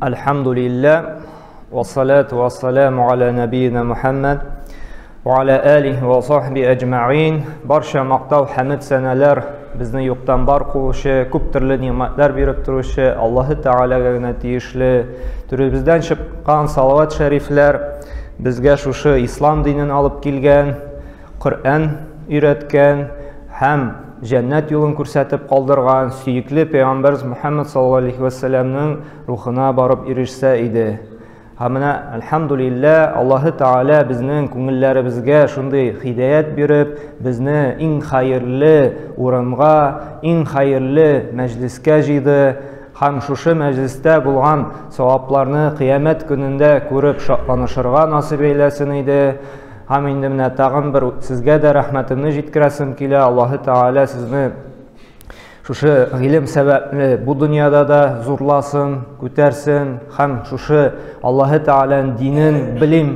Elhamdülillah ve salatu ve selamu ala nebiyyina Muhammed ve ala alihi ve sahbihi ecma'in. Barcha maqtav hamd sanalar bizni yo'qdan bor qilishi, ko'p turli ne'matlar berib turishi Alloh taolaga tegishli. Bizdan chiqqan salovat shariflar bizga shu islom dinini olib kelgan, Qur'on o'rgatgan ham jannat yo'lini ko'rsatib qoldirgan suyukli payg'ambarimiz Muhammad sallallohu alayhi vasallamning ruhina borib erishsa edi. Hamına elhamdülillah Alloh taolo bizning ko'ngillarimizga shunday hidoyat berib, bizni eng xayrli o'ringa, eng xayrli majlisga jiydi. Ham shu majlisda bo'lgan savoblarni qiyomat kunida ko'rib shodlanishirga nasib eylesin edi. Ham endi mana tag'in bir sizga da rahmatimni yetkazim kela. Alloh taolo sizni shu ilm sababli bu dunyoda da zo'rlasin, ko'tarsin. Ham shu Alloh taolaning dinin bilim,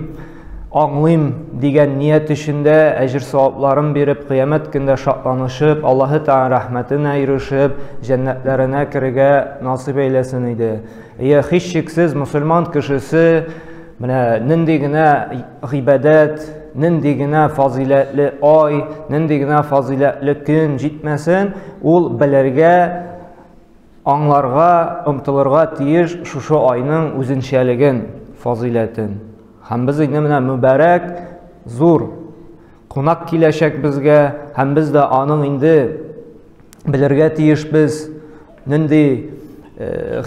anglim degan niyat ishida ajr savoblarini berib, qiyomat kunida shodlanishib, Alloh taolaning rahmatini erishib, jannatlarına kirishga nasib eylesin edi. Hech shaksiz musulmon kishisi mana nindigina ibodat, nindigina fazilatli oy, nindigina fazilatli kun yetmasin, ul bilarga, anglarga, umtilirga tiyish shu oyning o'zinchaligin, fazilatin. Ham biz endi mana muborak, zo'r qo'noq kelashak bizga, ham biz da aning endi bilarga tiyish biz nindi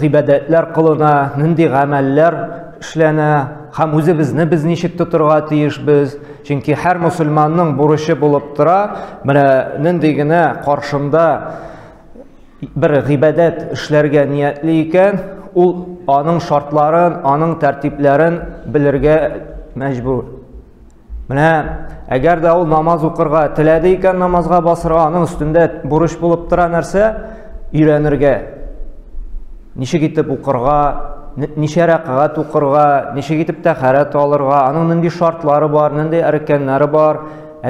ibodatlar qilina, nindi amallar ishlana, ham o'zimizni biz nechik tuturga tiyish biz. Chunki har musulmonning burchi bo'lib tura, mana nindigina qarshimda bir ibodat ishlarga niyatli ekan, u aning shartlarini, aning tartiblarini bilirga majbur. Mana agarda u namoz o'qirga tiladi ekan, namozga bosirga aning ustida burch bo'lib tura narsa o'rganirga. Nechik etib o'qirga, necha raqat o'qirga, nechik etib tahorat olirga, aning nindi shartlari bor, nindi arkanlari bor.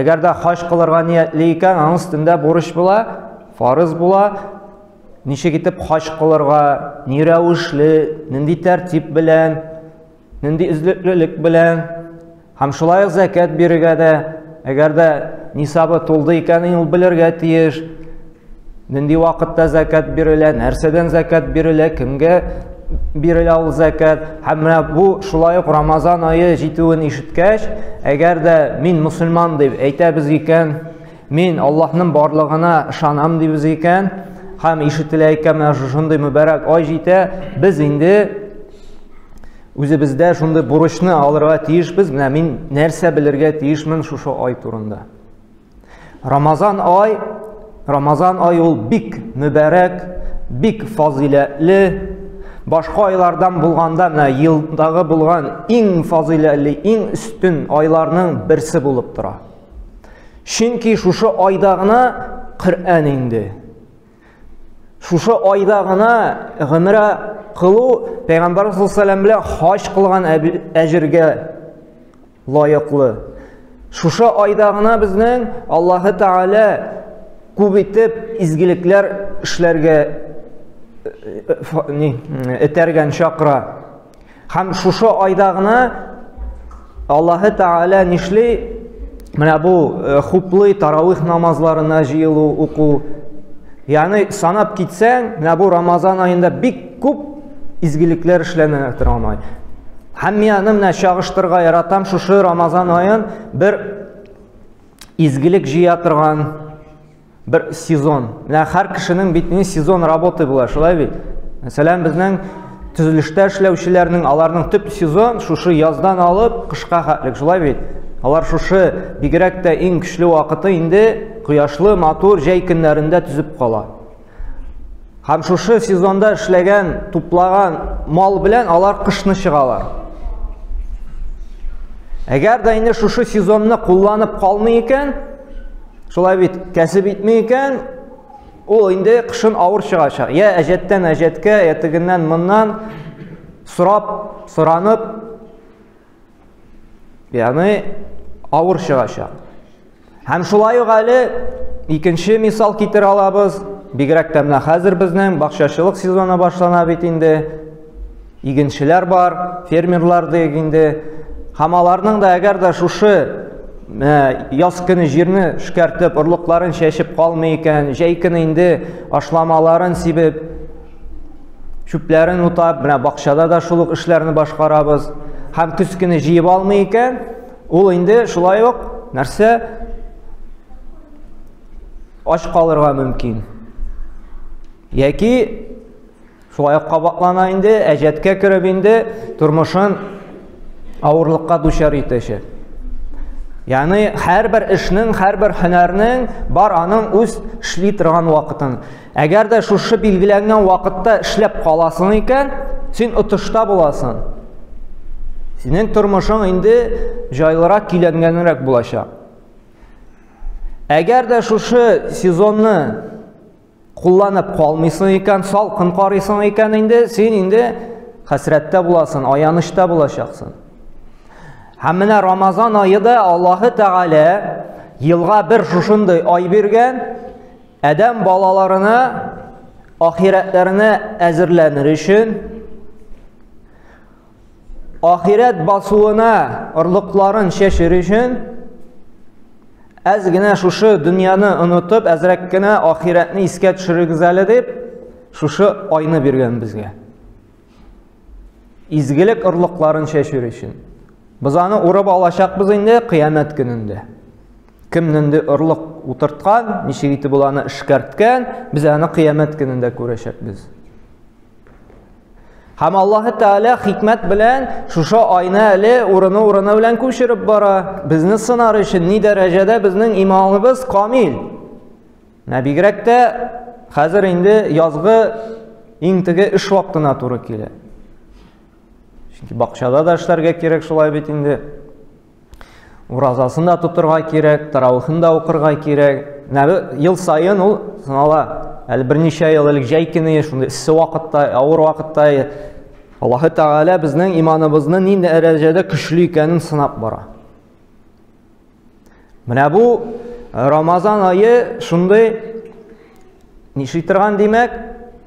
Agarda haj qilirga niyatli ekan, aning ustida burch bo'la, farz bo'la. Nechik etib haj qilirga, ni ravishli, nindi tartib bilan, nindi izliklik bilan, ham shulay zakat berga da, agarda nisobi to'ldi ekan, uni bilirga tiyish. Nindi vaqtda zakat beriladi, narsadan zakat beriladi, kimga beriladi u zakat. Hamma bu shulay Ramazon oyi yetuvini eshitgach, agarda men musulmon deb aytamiz ekan, men Allohning borlig'ini ishonam deb ekan, ham eshitilayotgan mana shunday muborak oy yeta, biz endi o'zimizda shunday burchni olirga tiyishmiz. Mana men narsa bilirga tiyishman shu oy turunda. Ramazon oyi ul bik muborak, bik fazilatli. Boshqa oylardan bo'lganda mana yildagi bo'lgan eng fazilatli, eng ustun oylarning birisi bo'lib tura. Chunki shu oydagina Qur'on indi. Shu oydagina g'imra qilu payg'ambar sollallohu alayhi vasallam bilan haj qilgan ajrga loyiqli. Shu oydagina bizning Alloh taolo ko'p etib izgiliklar ishlarga etargan chaqira. Ham shu oydagina Alloh taolo nishli mana bu xupli tarovih namozlarini jiyilu o'qu. Ya'ni sanab ketsang, mana bu Ramazon oyida bek ko'p izgiliklar ishlanadi turgan. Hammani mana chag'ishtirga yaratam shu Ramazon oyin bir izgilik jiya turgan bir sezon. Mana har kishining bitni sezon работы bo'ladi, shulay bit. Masalan, bizning tuzilishda ishlovchilarning alarning tip sezon shu yozdan olib qishga qadar, shulay bit. Alar shu bigrakda eng kuchli vaqti endi quyoshli motor jay kunlarida tuzib qoladi. Ham shu sezonda ishlagan, to'plagan mol bilan alar qishni chiqalar. Agarda endi shu sezonni qo'llanib qolmay ekan, shulay bit, kasb etmay ekan, u endi qishin og'ir chiqashaq. Ya ajatdan ajatga, yatigindan bundan so'ranib, ya'ni og'ir chiqashaq. Ham shulay g'ali ikkinchi misol keltira olamiz. Bigrakda hozir bizning bog'chachilik sezoni boshlanib endi. игенчеләр бар, фермерлар дегенде. Һәм аларның да әгәр дә шушы яз көне җирне эшкәртеп, орлыкларын чәчеп калмый икән, җәй көне инде ашламаларын сибеп, чүпләрен утап, менә бакчада да шул ук эшләрне башкарабыз. Һәм көз көне җыеп алмый икән, ул инде шулай ук нәрсә ач калырга мөмкин. Яки шулай ук кабатлана инде, әҗәткә кереп инде тормышын авырлыкка дучар итәчәк. Ягъни һәрбер эшнең, һәрбер һөнәрнең бар аның үз эшли торган вакытын. Әгәр дә шушы билгеләнгән вакытта эшләп каласың икән, син отышта буласың. Синең тормышың инде җайлырак киләнгәнрәк булачак. Әгәр дә шушы сезонны кулланып калмыйсың икән, салкын карыйсың икән инде, син инде хәсрәттә буласың, аянышта булачаксың. Һәм менә Рамазан айында Аллаһы Тәгалә елга бер шушындай ай биргән, адәм балаларына ахирәтләренә әзерләнер өчен, ахирәт басуына орлыкларын чәчер өчен, әз генә шушы дөньяны онытып, әзрәк кенә ахирәтне искә төшерегез әле дип, шушы айны биргән безгә. Изгелек орлыкларын чәчер өчен. Biz аны урып алачакбыз инде кыямәт көнендә. Кемненде орлык утырткан, ничек итеп буланы эшкәрткән, без аны кыямәт көнендә күрәчәкбез. Һәм Аллаһы Тәгалә хикмәт белән шушы айны әле урыны белән күчереп бара. Безне сынар өчен ни дәрәҗәдә безнең иманыбыз камил. Бигрәк тә хәзер инде язгы иң теге эш вакытына туры килә. Çünkü бакчада да эшләргә кирәк, шулай бит инде. Уразасын да тутырга кирәк, таравихын да укырга кирәк. Ел сайын ул сынала. Әле берничә ел элек җәй көне, шундый иссе вакытта, авыр вакытта Аллаһы Тәгалә безнең иманыбызны нинди дәрәҗәдә көчле икәнен сынап бара. Менә бу Рамазан айы шундый ниши торган димәк,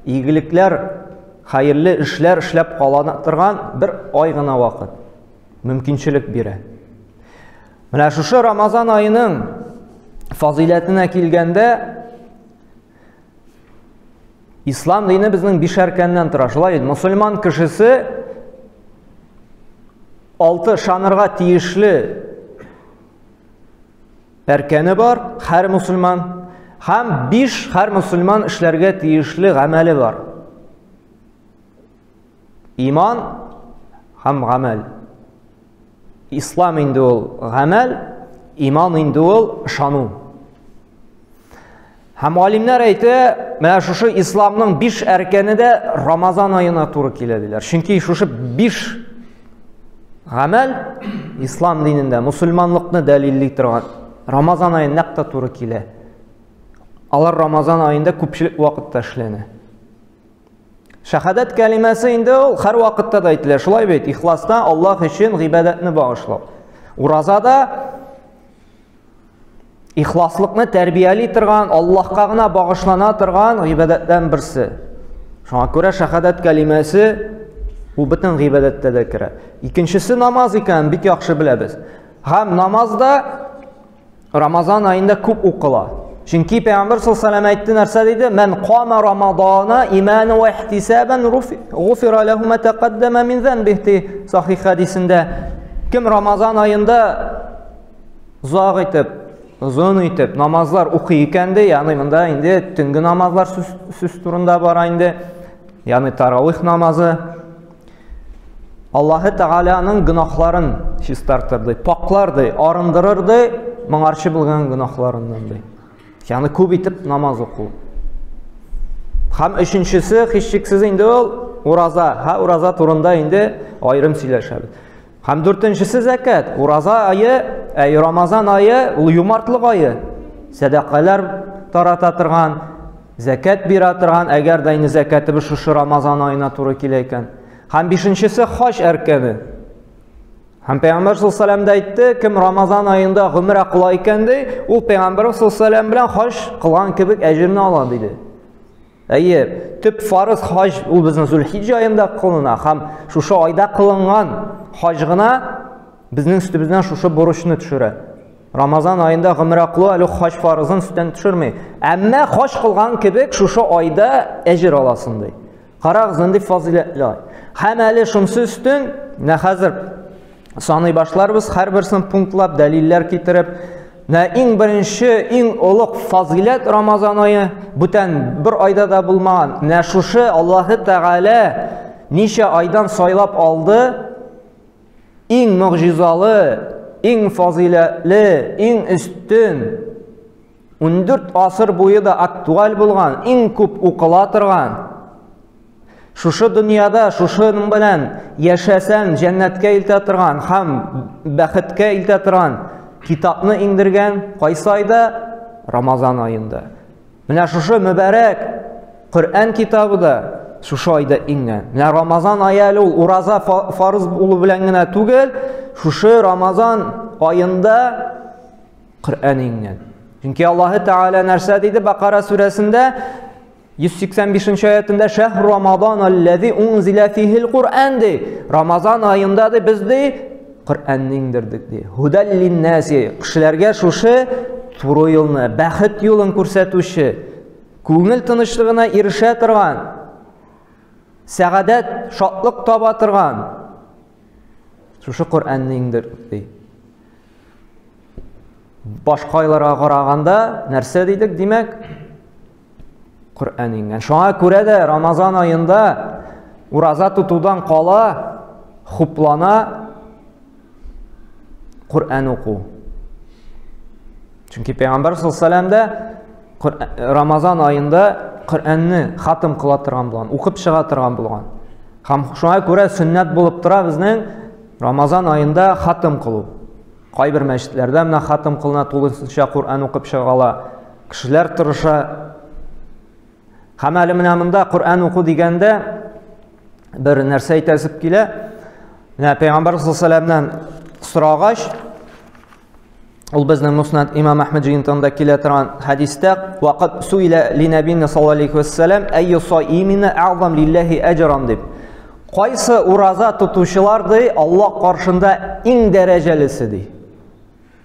игелекләр, hayırlı işler эшләп калана торган бер ай гына вакыт. Мөмкинчелек бирә. Менә шушы Рамазан айының фазиләтенә килгәндә, ислам дине безнең 5 әркәннән тора. Шулай мөселман кешесе 6 шанырга тиешле әркәне бар, һәр мөселман, һәм 5 һәр мөселман эшләргә тиешле гамәле бар. İman һәм гамәл. Ислам инде ул гамәл, иман инде ул ышану. Һәм алимнәр әйтә, менә шушы исламның 5 әркәне дә Рамазан айына туры килә диләр. Чөнки шушы 5 гамәл ислам динендә мусульманлыкны дәлилли торган. Рамазан айына нәкъ та туры килә. Алар Рамазан айында күпчелек вакытта эшләнә. Шәһадәт кәлимәсе инде ул һәр вакытта да әйтелә. Шулай бит, ихласта Аллаһ өчен гыйбадәтне багышлау. Уразада ихласлыкны тәрбияли торган, Аллаһка гына багышлана торган гыйбадәттән берсе. Шуңа күрә шәһадәт кәлимәсе ул бөтен гыйбадәттә дә керә. Икенчесе намаз икән, бик яхшы беләбез. Һәм намазда Рамазан айында күп укыла. Чөнки Пәйгамбер саллаллаһу алейһи ва саллям әйтте нәрсә диде? Мен қама Рамадана имаnan ва ихтисабан гуфира лаху ма тaqaddama min zanbihi. Сахих хадисендә, кем Рамазан айында узак итеп, узын итеп намазлар укый икән ди, ягъни монда инде төнге намазлар сүз турында бара инде, ягъни таравих намазы. Аллаһы Тәгаләнең гынахларын чистартырды, пакларды, арындырырды, моңарчы булган гынахларыннан ди. Yani күп итеп намаз уку. Һәм өченчесе һичшиксез инде ул ураза. Ураза турында инде айрым сөйләшәбез. Һәм дүртенчесе закат. Ураза айы, Рамазан айы ул юмартлык айы. Садакалар тарата торган, закат бирә торган, әгәр дә инде закатыбыз шушы Рамазан айына туры килә икән. Һәм бишенчесе хаҗ әркәне. Һәм Пәйгамбер саллаллаһу алейһи ва саллям да әйтте, кем Рамазан айында гомрә кыла икән ул Пәйгамбер саллаллаһу алейһи ва саллям белән хаҗ кылган кебек әҗерне ала диде. Төп фарыз хаж ул безнең Зулхиҗҗа аенда кылына һәм шушы айда кылынган хаж гына безнең үстебездән шушы бурычны төшерә. Рамазан айында гомрә кылу әле хаж фарызын үстән төшерми. Әмма хаж кылган кебек шушы айда әҗр аласың ди. Карагыз инде фазилатлы. Һәм әле шунсы үстен менә хәзер саный башларбыз, һәрберсен пунктлап дәлилләр китереп, иң беренче, иң олуг фазилат Рамазан айы бүтән бер айда да булмаган. Менә шушы Аллаһы Тәгалә ничә айдан сайлап алды, иң мөгъҗизалы, иң фазилатлы, иң үстен 14 асыр буе да актуаль булган, иң күп укыла торган. Шушы дөньяда шушының белән яшәсәң җәннәткә илтә торган һәм бәхеткә илтә торган китапны иңдергән кайсы айда? Рамазан айында. Менә шушы мөбарәк Коръән китабы да шушы айда иңгән. Менә Рамазан айы әле ул ураза фарыз булу белән генә түгел, шушы Рамазан айында Коръән иңгән. Чөнки Аллаһы Тәгалә нәрсә диде Бакара сүрәсендә 185 аятында шәһр Рамазан аллази унзила фихил Коръән ди. Рамазан айында да без ди Коръәнне иңдердек ди. Худал линнаси, кешеләргә шушы туры юлны, бәхет юлын күрсәтүче, күңел тынычлыгына ирешә торган, сәгадәт, шатлык таба торган шушы Коръәнне иңдердек ди. Башка айларга караганда нәрсә дидек, димәк Коръән иңгән. Шуңа күрә дә Рамазан айында ураза тутудан кала, хуплана Коръән уку. Чөнки Пәйгамбәр саллаллаһу алейһи ва сәлләм Рамазан айында Коръәнне хатым кыла торган булган, укып чыга торган булган. Һәм шуңа күрә сөннәт булып тора безнең Рамазан айында хатым кылу. Кайбер мәчетләрдә менә хатым кылына, тулысынча Коръән укып чыгала. Кешеләр тырыша. Һәм әле менә монда Коръән уку дигәндә бер нәрсә әйтәсеп килә. Менә Пәйгамбәр саллаллаһу алейһи ва сәлләмнән сорагач, ул безнең Муснад Имам Әхмәд җыентыгында килә торган хадистә вакыт суила ли набинна саллаллаһу алейһи ва сәлләм айю саимина аъзам лиллаһи аҗран дип. Кайсы ураза тотучылар ди Аллаһ каршында иң дәрәҗәлесе ди.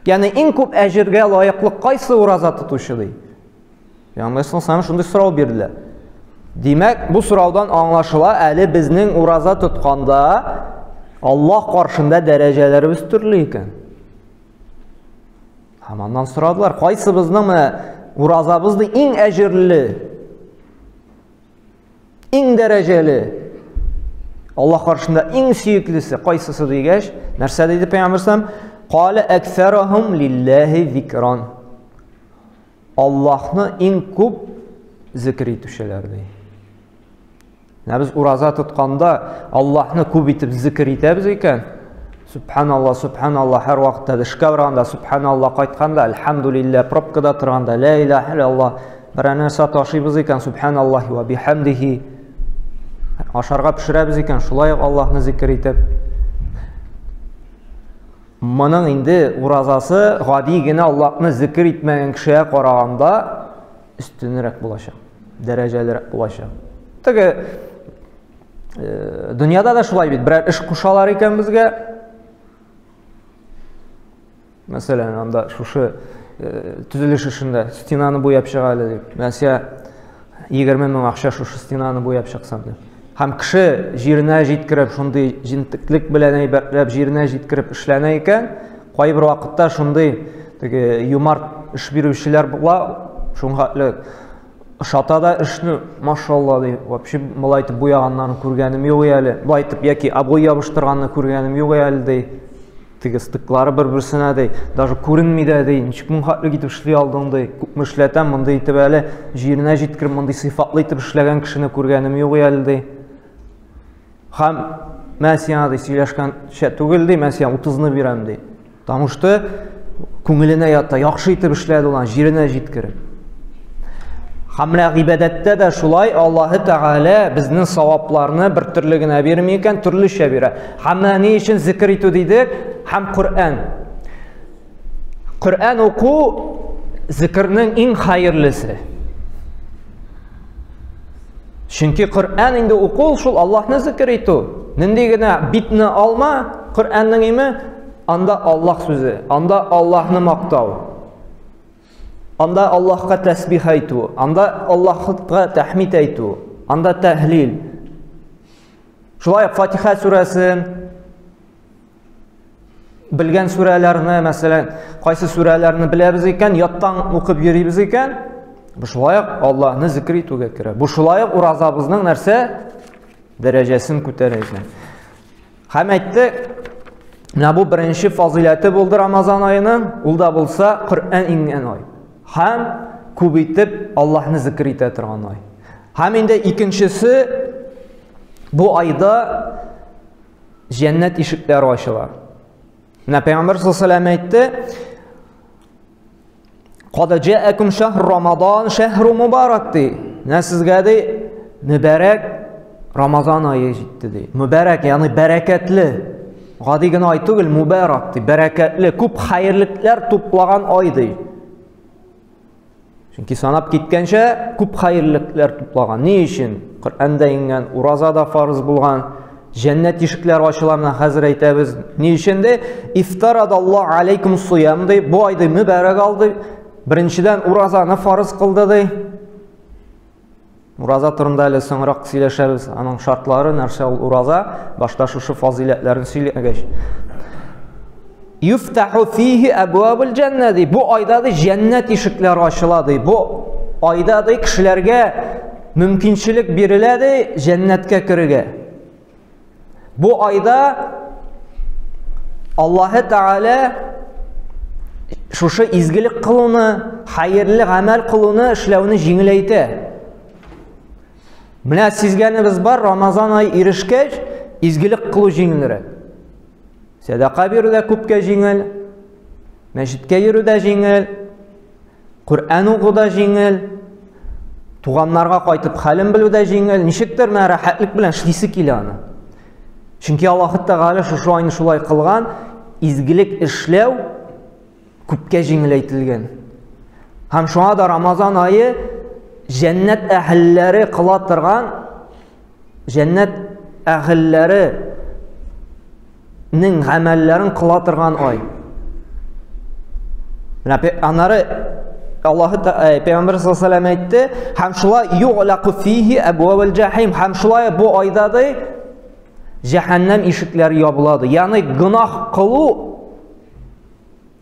Ягъни иң күп әҗергә лаеклы кайсы ураза тотучы ди. Пәйгамбәр саллаллаһу алейһи ва сәлләм шундый сорау бирделәр. Димәк, бу сораудан аңлашыла, әле безнең ураза тотканда Аллаһ каршында дәрәҗәләребез төрле икән. Һәм аннан сорадылар, кайсы безнең уразабызды иң әҗерле, иң дәрәҗәле, Аллаһ каршында иң сөеклесе кайсысы дигәч, нәрсә диде Пәйгамбәр саллаллаһу алейһи ва сәлләм? Кала аксарахум лиллаһи зикран. Аллаһны иң күп зикр итүчеләр ди. Без ураза тотканда Аллаһны күп итеп зикр итәбез икән. Субханалла, субханалла, һәр вакытта эшкә барганда субханалла, кайтканда альхамдулилла, пробкада торганда ла илаһа иллаллаһ, бер нәрсә ташыйбыз икән субханаллаһи ва бихамдихи. Ашарга пешерәбез икән, шулай Аллаһны зикр итеп. Моның инде уразасы гади генә Аллаһны зикр итмәгән кешегә караганда üstünрәк булачак, дәрәҗәлерәк булачак. Теге дөньяда да шулай бит, берәр эш кушалар икән безгә. Мәсәлән, анда шушы төзелеш эшендә стенаны буяп чыга әле дип. Мәсәлән, 20 мең акча шушы стенаны буяп чыксам дип. Һәм кеше җиренә җиткереп, шундый җентеклек белән әйбәтләп җиренә җиткереп эшләнә икән, кайбер вакытта шундый теге юмарт эш бирүчеләр була. Шуңа шата да эшне, машалла ди, вообще булай итеп буяганнарын күргәнем юк әле. Булай итеп яки обой ябыштырганны күргәнем юк әле ди. Теге стыклары бер-берсенә ди, даже күренми дә ди. Ничек мин хатлык итеп эшли алдың ди. Күпме эшләтәм монда итеп әле җиренә җиткереп мондый сыйфатлы итеп эшләгән кешене күргәнем юк әле ди. Һәм мәсьян ди, сөйләшкән шә түгел ди, мәсьян 30-ны бирәм ди. Потому что күңеленә ята, яхшы итеп эшләде ул, җиренә җиткереп. Һәм гыйбадәттә дә шулай Аллаһы Тәгалә безнең савапларны бер төрле генә бирми икән, төрлечә бирә. Һәм ни өчен зикр итү дидек? Һәм Коръән. Коръән уку зикрның иң хәерлесе. Чөнки Коръән инде укул шул Аллаһны зикр итү. Нинди генә битне алма, Коръәннең име, анда Аллаһ сүзе, анда Аллаһны мактау. Анда Аллаһка тәсбих әйтү, анда Аллаһка тәхмид әйтү, анда тәһлил. Шулай Фатиха сүрәсен, белгән сүрәләрне, мәсәлән, кайсы сүрәләрне беләбез икән, яттан укып йөрибез икән, бу шулай Аллаһны зикр итүгә керә. Бу шулай уразабызның нәрсә дәрәҗәсен күтәрә икән. Һәм әйтте, менә бу беренче фазилаты булды Рамазан аеның, ул да булса Коръән ингән ай. Һәм күп итеп Аллаһны зикр итә торган ай. Һәм инде икенчесе, бу айда җәннәт ишекләре ачыла. Менә Пәйгамбәр саллаллаһу алейһи ва сәлләм әйтте, «Кад җаәкум шаһр Рамадан шаһру мубарак» ди. Менә сезгә ди мөбарәк Рамазан ае җитте ди. Мөбарәк, ягъни бәрәкәтле. Гади генә ай түгел, мубарак ди, бәрәкәтле, күп хәерлекләр туплаган ай ди. Чөнки санап киткәнчә күп хәерлекләр туплаган. Ни өчен? Коръәндә ингән, уразада фарыз булган, җәннәт ишекләре ачыла, менә хәзер әйтәбез. Ни өчен дә ифтарадаллаһу алейкум суям ди, бу айды мөбарәк алды. Беренчедән уразаны фарыз кылды ди. Ураза турында әле соңрак сөйләшәбез, аның шартлары, нәрсә ул ураза, башта шушы фазиләтләрен сөйләгәч. Юфтаху фиһи абвабул җанна ди. Бу айда ди җәннәт ишекләре ачыла ди. Бу айда ди кешеләргә мөмкинчелек бирелә ди җәннәткә керергә. Бу айда Аллаһы Тәгалә шушы изгелек кылуны, хәерле гамәл кылуны, эшләүне җиңеләйтә. Менә сизгәнебез бар, Рамазан ай ирешкәч, изгелек кылу җиңелрәк. Садака бирү дә күпкә җиңел, мәчеткә йөрү дә җиңел, Коръән уку да җиңел, туганнарга кайтып хәлен белү дә җиңел. Ничектер менә рәхәтлек белән эшлисе килә аны. Чөнки Аллаһ Тәгалә шушы айны шулай кылган, изгелек эшләү күпкә җиңеләйтелгән. Һәм шуңа да Рамазан айы җәннәт әһелләре кыла торган, җәннәт әһелләренең гамәлләрен кыла торган ай. Менә аннары Аллаһ Пәйгамбәр саллаллаһу алейһи ва сәлләм әйтте, һәм шулай югълaqu фиһи абвабул җахим, һәм шулай бу айда да җәһәннәм ишекләре ябылады. Ягъни гынах кылу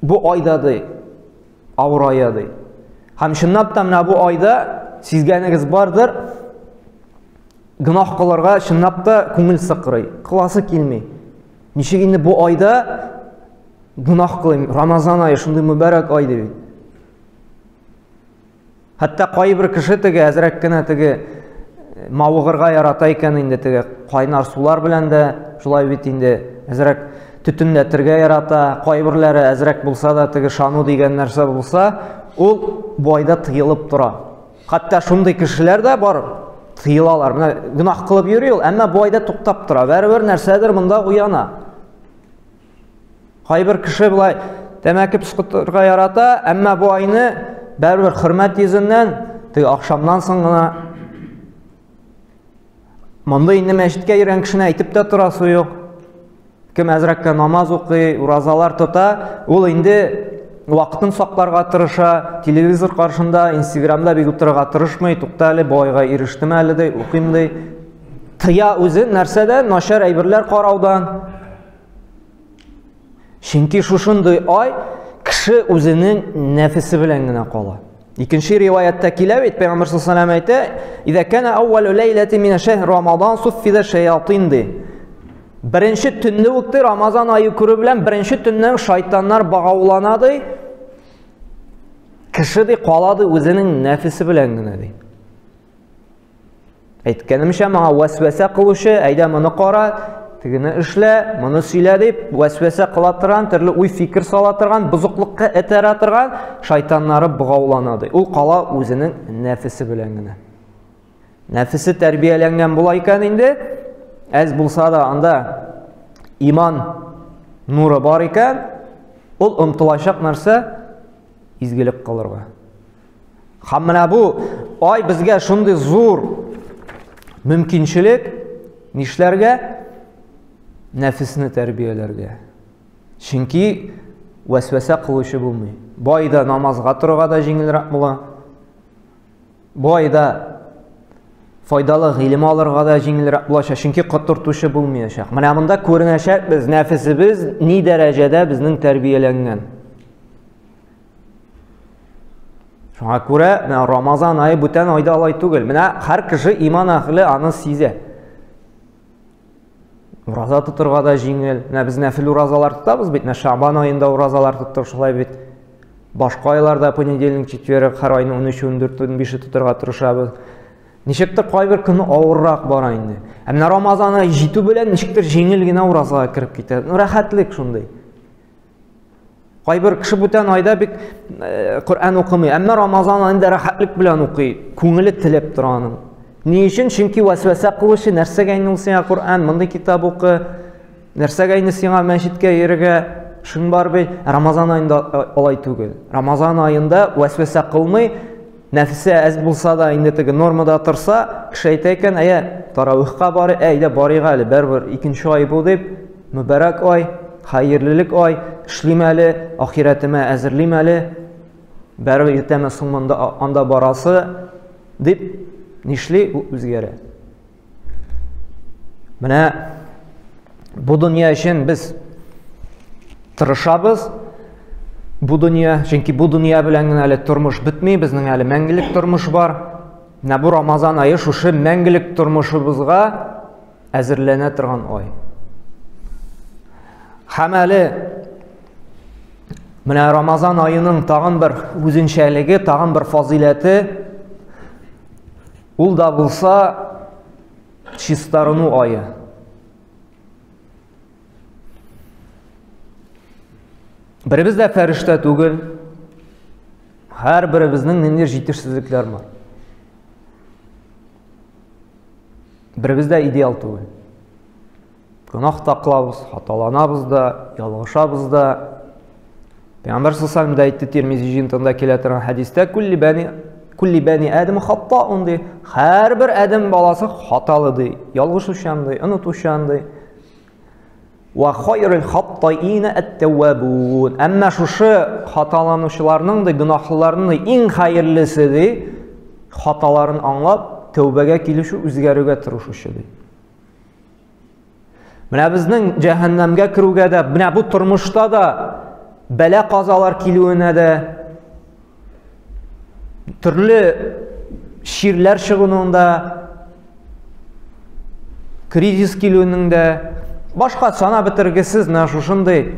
бу айда да авырая ди. Һәм чынлап та менә бу айда сизгәнегез бардыр, гынах кылырга чынлап та күңел сыкрый, кыласы килми. Ничек инде бу айда гынах кылыйм? Рамазан айы шундый мөбарәк ай ди. Хәтта кайбер кеше теге әзрәк кенә теге мавыгырга ярата икән инде теге кайнар сулар белән дә шулай бит инде әзрәк төтенләтергә ярата, кайберләре әзрәк булса да теге шану дигән нәрсә булса, ул бу айда тыелып тора. Хәтта шундый кешеләр дә бар, тыелалар. Менә гынах кылып йөри ул, әмма бу айда туктап тора. Бер нәрсәдер монда уяна. Кайбер кеше булай тәмәке пыскытырга ярата, әмма бу айны бер хөрмәт йөзеннән теге акшамнан соң гына монда инде мәчеткә йөргән кешене әйтеп тә торасы юк. Кем әзрәккә намаз укый, уразалар тота, ул инде вакытын сакларга тырыша, телевизор каршында, Инстаграмда бик утырырга тырышмый, тукта әле бу айга ирештем әле ди, укыйм ди. Тыя үзен нәрсәдән, начар әйберләр караудан. Чөнки шушындый ай кеше үзенең нәфесе белән генә кала. Икенче риваятта килә бит, Пәйгамбәр саллаллаһу алейһи ва сәлләм әйтә, "Иза кана аввалу лейлати мин шаһр Рамадан суффида шаятин" ди. Беренче төнне үкте Рамазан айы күрү белән беренче төннән шайтаннар багаулана ди. Кеше ди калады үзенең нәфесе белән генә ди. Әйткәнемчә, моңа вәсвәсә кылучы, әйдә моны кара, тегене эшлә, моны сөйлә дип, вәсвәсә кыла торган, төрле уй фикер сала торган, бузыклыкка этәрә торган шайтаннары багаулана ди. Ул кала үзенең нәфесе белән генә. Нәфесе тәрбияләнгән була икән инде, әз булса да анда иман нуры бар икән, ул омтылачак нәрсә изгелек кылырга. Һәм менә бу ай безгә шундый зур Mümkinçilik нишләргә? Нәфисне тәрбияләргә. Чөнки вәсвәсә кылучы булмый. Байда намазга торырга да җиңелрәк була. Байда файдалы гыйлем алырга да җиңелрәк булачак, чөнки котыртучы булмаячак. Менә монда күренәчәк без нәфисебез ни дәрәҗәдә безнең тәрбияләнгән. Шуңа күрә, Рамазан айы бүтән айда алай түгел. Менә һәр кеше иман әһле аны сизә. Ураза тотырга да җиңел. Менә без нәфил уразалар тотабыз бит, Шабан айында уразалар тоттык шулай бит. Башка айларда понедельник, четверг, һәр айның 13, 14, 5 тотырга тырышабыз. Ничектер кайбер көнне авыррак бара инде. Менә Рамазан ае җитү белән ничектер җиңел генә уразага кирип китә. Рәхәтлек шундый. Кайбер кеше бүтән айда бик Коръән укымый, әмма Рамазан айында рәхәтлек белән укый, күңеле теләп тора аның. Ни өчен? Чөнки вәсвәсә кылучы нәрсәгә инде ул сиңа Коръән, мондый китап укы, нәрсәгә инде сиңа мәчеткә йөрергә, шун бар бит. Рамазан айында алай түгел. Рамазан айында вәсвәсә кылмый, нәфсе әз булса да инде теге нормада торса, кеше әйтә икән, таравихка бары, әйдә барыйк әле, бербер икенче ай бу дип, мөбарәк ай, хәерлелек ай, эшлим әле, ахиратыма әзерлим әле, бәрбер иртәме соң анда барасы дип нишли үзгәрә. Менә бу дөнья өчен без тырышабыз. Бу дөнья, чөнки бу дөнья белән генә әле тормыш бетми, безнең әле мәңгелек тормыш бар. Менә бу Рамазан айы шушы мәңгелек тормышыбызга әзерләнә торган ай. Һәм әле менә Рамазан айының тагын бер үзенчәлеге, тагын бер фазиләте, ул да булса чистарыну айы. Беребез дә фәрештә түгел, һәр беребезнең ниндидер җитешсезлекләр бар. Беребез дә идеал түгел. Гөнаһ та кылабыз, хаталанабыз да, ялгышабыз да. Пәйгамбәр саллаллаһу алейһи ва саллям әйтте Тирмизи җинтында килә торган хәдистә, kulli bani adam xatta'un ди. Һәр бер адәм баласы хаталы ди, ялгышучан ди, онытучан ди. Ва хайрul xatta'ina at-tawwabun. Әмма шушы хаталанучыларның да, гөнаһлыларның да иң хәерлесе ди, хаталарын аңлап, тәүбәгә килүче, үзгәрүгә тырышучы ди. Менә безнең җәһәннәмгә кирүгә дә, менә бу тормышта да бәла казалар килүенә дә, төрле ширләр чыгуында, кризис килүенең дә, башка сана бетергесез шушындай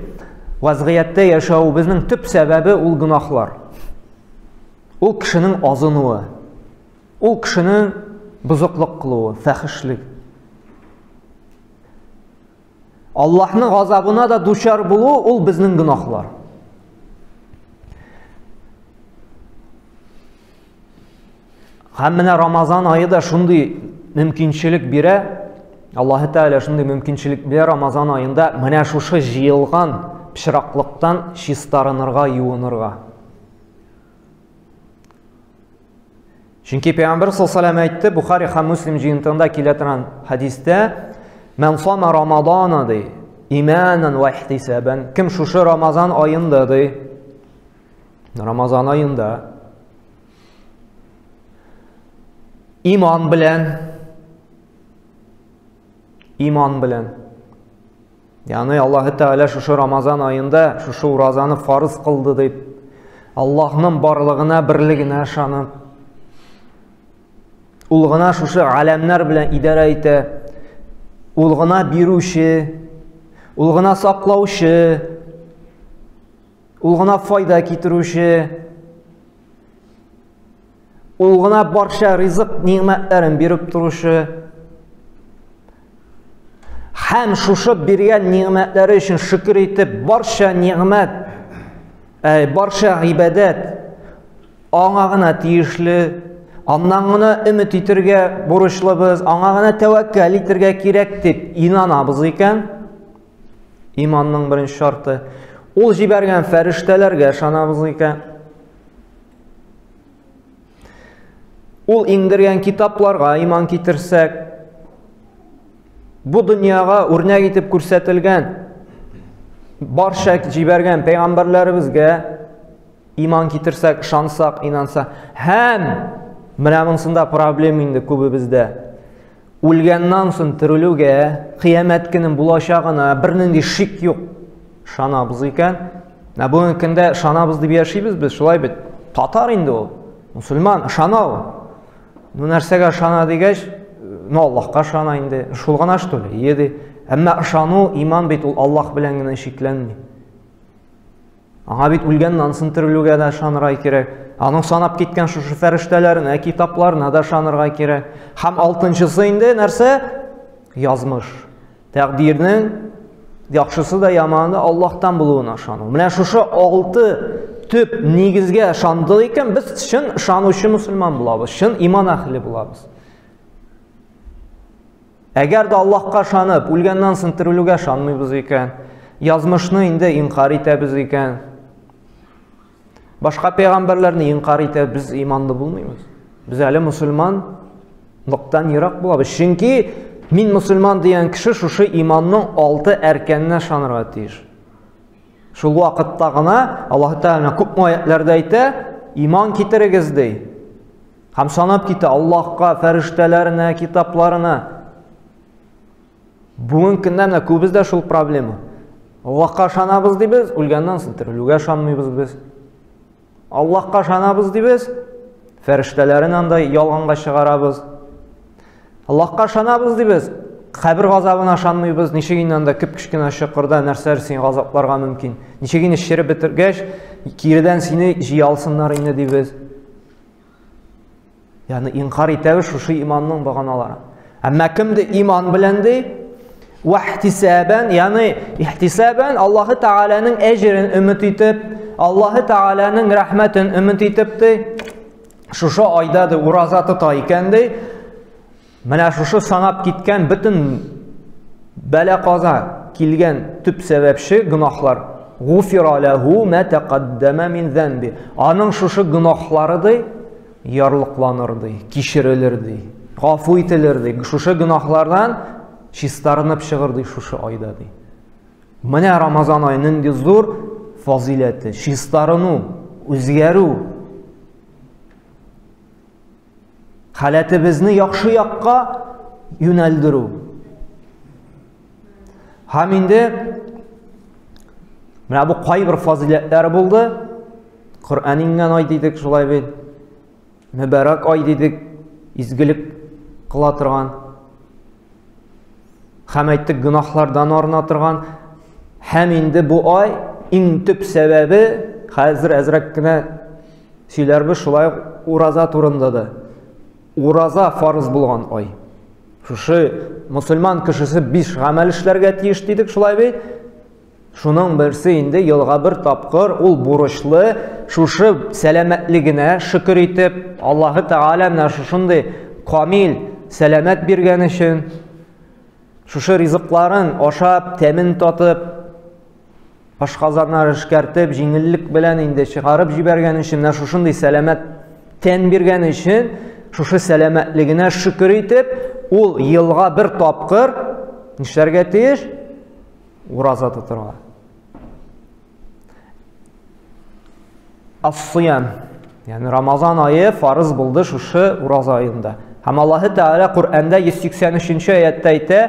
вазгыятьтә яшәү безнең төп сәбәбе ул гөнаһлар. Ул кешенең азынуы, ул кешенең бузыклык кылуы, фәхишлек. Аллаһның газабына да дучар булу ул безнең гөнаһлар. Һәм менә Рамазан айы да шундый мөмкинчелек бирә. Аллаһы Тәгалә шундый мөмкинчелек бирә Рамазан айында менә шушы җыелган пычраклыктан чистарынырга, юынырга. Чөнки Пәйгамбәр саллаллаһу алейһи ва саллям әйтте, Бухари һәм Муслим җыентында килә торган хадистә, "Мен сама Рамазана ди, иманан ва ихтисабан." Кем шушы Рамазан айында ди, Рамазан айында иман белән. Яны Аллаһы Тәгалә шушы Рамазан айында шушы уразаны фарыз кылды дип, Аллаһның барлыгына, берлегенә ышанып, ул гына шушы галәмнәр белән идарә итә, ул гына бирүче, ул гына саклаучы, ул гына файда китерүче, ул гына барча ризык нимәтләрен биреп торучы. Һәм шушы биргән нимәтләре өчен шөкер итеп, барча нимәт, барча гыйбадат аңа гына тиешле, аннан гына өмет итәргә бурычлыбыз, аңа гына тәвәккәл итәргә кирәк дип инанабыз икән. Иманның беренче шарты, ул җибәргән фәрештәләргә ышанабыз икән. Ул иңдергән китапларга иман китерсәк, bu dünyaga örnek etip күрсәтелгән barcha җибәргән пәйгамбәрләребезгә iman китерсәк, ышансак, инансак, һәм менә монысында проблема инде күбебездә. Үлгәннән соң терелүгә, кыямәт көнен булачагына бернинди шик юк. Шанабыз икән. Бүгенге көндә шанабыз дип яшибез без, шулай бит. Татар инде ул. Мусульман шана ул. Нәрсәгә шана дигәч, Аллаһка шана инде. Шул гына что ли? Еди. Әмма ышану, иман бит ул Аллаһ белән генә шикләнми. Аңа бит үлгәннән соң терелүгә дә ышанырга кирәк. Аның санап киткән шушы фәрештәләренә, китапларына да ышанырга кирәк. Һәм алтынчысы инде нәрсә? Язмыш. Тәкъдирнең яхшысы да яманы да Аллаһтан булуына ышану. Менә шушы 6 төп нигезгә ышандык икән, без чын ышанучы мусульман булабыз, чын иман әһле булабыз. Әгәр дә Аллаһка ышанып, үлгәннән соң терелүгә ышанмыйбыз икән, язмышны инде инкар итәбез икән, башка пәйгамбәрләрне инкар итәбез, без иманлы булмыйбыз. Без әле мусульманлыктан ерак булабыз. Чөнки мин мусульман дигән кеше шушы иманның 6 әркәненә ышанырга тиеш. Шул вакытта гына Аллаһ Тәгалә күп аятларда әйтә, иман китерегез ди. Һәм санап китә Аллаһка, фәрештәләренә, китапларына. Бүгенге көндә менә күбездә шул проблема. Аллаһка ышанабыз дибез, үлгәннән соң терелүгә ышанмыйбыз без. Аллаһка ышанабыз дибез, фәрештәләрен анда ялганга чыгарабыз. Аллаһка ышанабыз дибез, кабер газабына ышанмыйбыз, ничегеннән дә күп кичкенә чокырда нәрсәләр сине газапларга мөмкин. Ничегене шире бетергәч, киридән сине җыя алсыннар инде дибез. Ягъни инкар итәбез шушы иманның баганаларын. Әмма кемде иман белән ди, вахтисабан, ягъни ихтисабан Аллаһ Тәгаләнең әҗрен өмет итеп, Аллаһ Тәгаләнең рәхмәтен өмет итеп ди, шушы айда да ураза тота икән ди. Менә шушы санап киткән бөтен бәла-каза килгән төп сәбәпче гынахлар. Гуфира лаху ма тaqaddama min zanbi. Аның шушы гынахлары ди ярлыкланыр ди, кичерелер ди, гафу ителер ди. Шушы гынахлардан чистарынып чыгыр ди шушы айда ди. Менә Рамазан айының ди зур фазиләте, чистарыну, үзгәрү. Халәтебезне яхшы якка юнәлдерү. Һәм инде менә бу кайбер фазиләтләр булды. Коръән ингән ай дидек, шулай бит. Мөбарак ай дидек, изгелек кыла торган. Һәм әйттек, гынахлардан арына торган. Һәм инде бу ай иң төп сәбәбе хәзер әзрәк кенә сөйләрбез, шулай ураза турында да. Ураза фарыз булган ай. Шушы мусульман кешесе 5 гамәл эшләргә тиеш дидек, шулай бит. Шуның берсе инде елга бер тапкыр ул бурычлы, шушы сәламәтлегенә шөкер итеп, Аллаһ Тәгалә менә шушындый камил сәламәт биргән өчен, шушы ризыкларын ашап, тәмин татып, ашказаннар эшкәртеп, җиңеллек белән инде чыгарып җибәргән өчен, менә шушындый сәламәт тән биргән өчен, шушы сәламәтлегенә шөкер итеп, ул елга бер тапкыр нишләргә тиеш? Ураза тотырга. Ас-сиям, ягъни Рамазан айы фарыз булды шушы ураза айында. Һәм Аллаһ Тәгалә Коръәндә 183-нче аятта әйтә: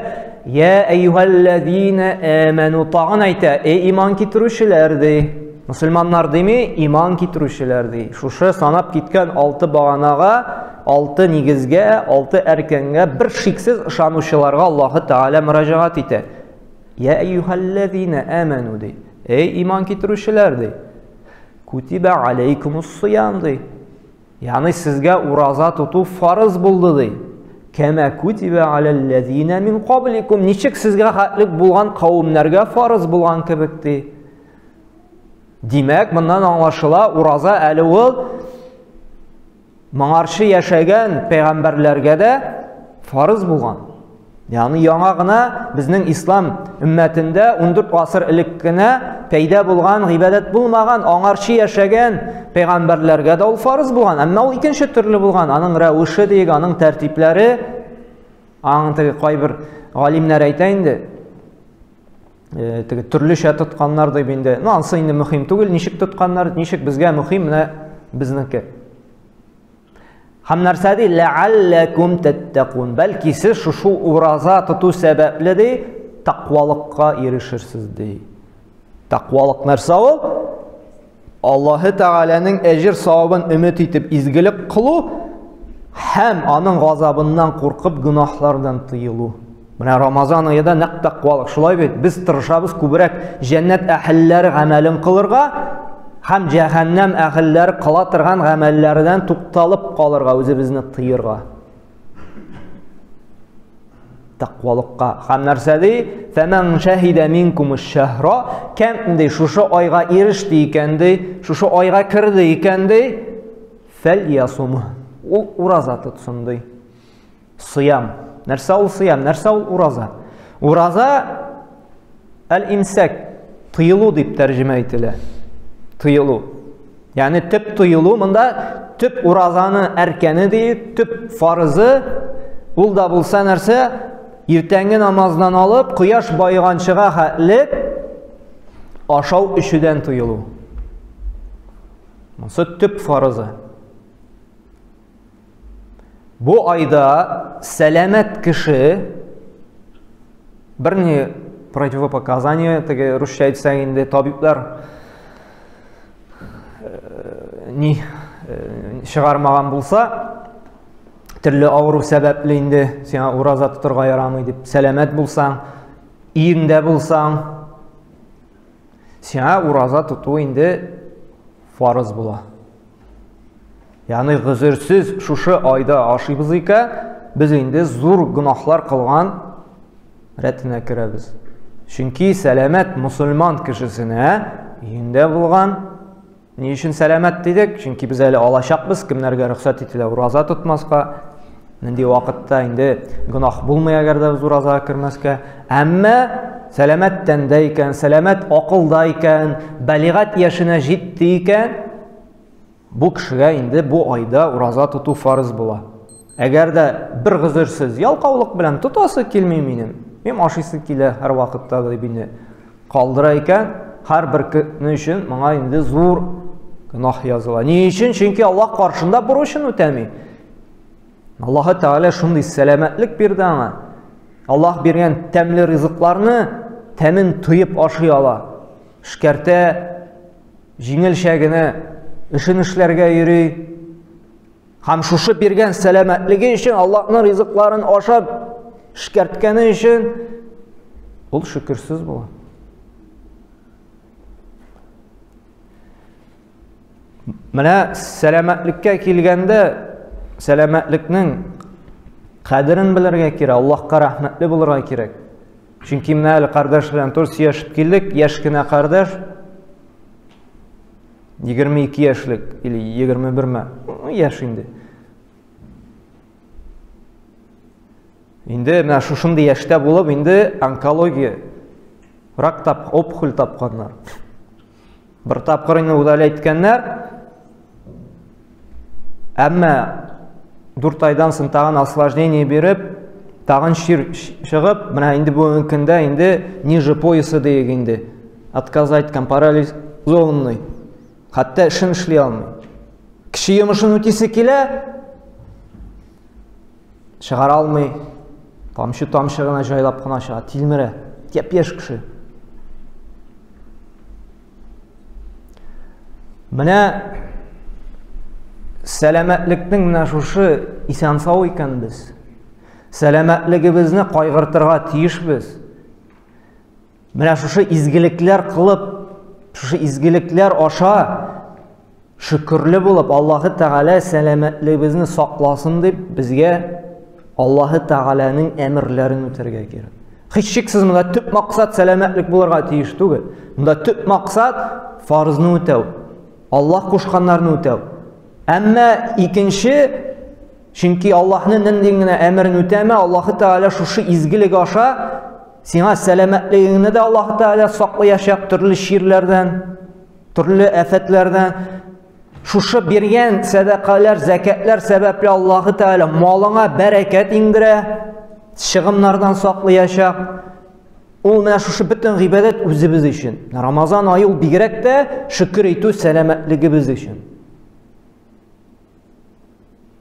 "Я әйюһәлләзина аману", тагын әйтә: "Эй иман китерүчеләр" ди. Мусульманнар дими, иман китерүчеләр ди. Шушы санап киткән 6 баганага, 6 нигезгә, 6 әркәнгә бер шиксез ышанучыларга Аллаһ Тәгалә мөрәҗәгать итә. "Я әйюһәлләзина аману" ди. Эй иман китерүчеләр ди. "Кутиба алейкумус-сиям" ди. Ягъни сезгә ураза тоту фарыз булды ди. "Кама кутиба алаллазина мин qablikum", ничек сезгә хәтлек булган кавымнарга фарыз булган кебек ди. Димәк, моннан аңлашыла, ураза әле ул моңарчы яшәгән пәйгамбәрләргә дә фарыз булган. Ягъни яңа гына безнең ислам өммәтендә 14 гасыр элек кенә пәйда булган, гыйбадат булмаган, аңарчы яшәгән пәйгамбәрләргә дә ул фарыз булган. Әмма ул икенче төрле булган. Аның рәвеше дигән, аның тәртипләре, аның кайбер галимнәр әйтә инде, төрлечә тотканнар дип инде. Ансы инде мөһим түгел, ничек тотканнар, ничек безгә мөһим, менә безнеке. Һәм нәрсә ди? Ләалләкум таттакун. Бәлки сез шушы ураза тоту сәбәпле ди, тақвалыкка ирешерсез ди. Тақвалык нәрсә ул? Аллаһы Тәгаләнең әҗир савабын өмет итеп изгелек кылу һәм аның газабыннан куркып гынаһлардан тыелу. Менә Рамазан аенда нәкъ тақвалык. Шулай бит, без тырышабыз күбрәк җәннәт әһелләре гамәлен кылырга һәм җәһәннәм әһелләре кыла торган гамәлләрдән тукталып калырга, үзебезне тыерга. Тақвалыкка. Һәм нәрсә ди? Фәмән шәһидә минкум аш-шәһра, кем ди шушы айга иреште икән ди, шушы айга кирде икән ди, фәльясум. Ул ураза тотсын ди. Сыям. Нәрсә ул сыям? Нәрсә ул ураза? Ураза әл-имсак, тыелу дип тәрҗемә ителә. Тыелу. Ягъни төп тыелу, монда төп уразаны әркәне ди, төп фарызы ул да булса нәрсә? Иртәнге намаздан алып, кояш байганчыга хәтлек ашау ишүдән тыелу. Монсы төп фарызы. Бу айда сәламәт кеше берни противопоказания, теге русча әйтсәң инде табиблар ни чыгармаган булса, төрле авыру сәбәпле инде сиңа ураза тотырга ярамый дип, сәламәт булсаң, ирендә булсаң, сиңа ураза тоту инде фарыз була. Ягъни гызырсыз шушы айда ашыйбыз икән, без инде зур гынаһлар кылган рәтенә керәбез. Чөнки сәламәт мусульман кешесенә ирендә булган. Ни өчен сәламәт дидек? Чөнки без әле алачакбыз, кемнәргә рөхсәт ителә ураза тотмаска. Нинди вакытта инде гынаһ булмый әгәр дә без уразага кермәскә. Әмма сәламәт тәндә икән, сәламәт акылда икән, балигат яшенә җитте икән, бу кешегә инде бу айда ураза тоту фарыз була. Әгәр дә бер гызырсыз ялкаулык белән тотасы килми минем ашыйсы килә һәр вакытта дип инде калдыра икән, һәрбер көнне өчен моңа инде зур гынаһ языла. Ни өчен? Чөнки Аллаһ каршында бурычын үтәми. Аллаһы Тәгалә шундый сәламәтлек бирде аңа. Аллаһ биргән тәмле ризыкларны тәмен туеп ашый ала. Шикәртә, җиңелчә генә эшен эшләргә йөри. Һәм шушы биргән сәламәтлеге өчен, Аллаһның ризыкларын ашап шикәрткәне өчен ул шөкерсез була. Менә сәламәтлеккә килгәндә, сәламәтлекнең кадерен белергә кирәк, Аллаһка рәхмәтле булырга кирәк. Чөнки менә әле кардәш белән туры сөйләшеп килдек, яшь кенә кардәш, 22 яшьлек или 21 яшь инде. Инде менә шушындый яшьтә булып, инде онкология, рак опухоль тапканнар. Бер тапкыр инде удалять иткәннәр. Әмма 4 айдан соң тагын осложнение биреп, тагын чыгып, менә инде бүгенге көндә инде ниже пояса диек инде. Отказать парализованный. Хәтта эшен эшли алмый. Кеше йомышын үтисе килә, чыгара алмый. Тамчы гына җайлап кына чыга, тилмерә. Япь-яшь кеше. Менә сәламәтлекнең менә шушы исән-сау икән без. Сәламәтлегебезне кайгыртырга тиешбез. Менә шушы изгелекләр кылып, шушы изгелекләр аша шөкерле булып, Аллаһы Тәгалә сәламәтлегебезне сакласын дип, безгә Аллаһы Тәгаләнең әмерләрен үтәргә кирәк. Һичшиксез монда төп максат сәламәтлек булырга тиеш түгел. Монда төп максат фарызны үтәү, Аллаһ кушканнарны үтәү. Әмма икенче, чөнки Аллаһның нинди генә әмерен үтәмә, Аллаһы Тәгалә шушы изгелек аша сиңа сәламәтлегеңне дә Аллаһы Тәгалә саклаячак төрле ширләрдән, төрле афәтләрдән. Шушы биргән садакалар, закатлар сәбәпле Аллаһы Тәгалә малыңа бәрәкәт иңдерә, шығымнардан саклаячак. Ул менә шушы бөтен гыйбадат үзебез өчен. Рамазан айы ул бигрәк тә шөкер итү сәламәтлегебез өчен.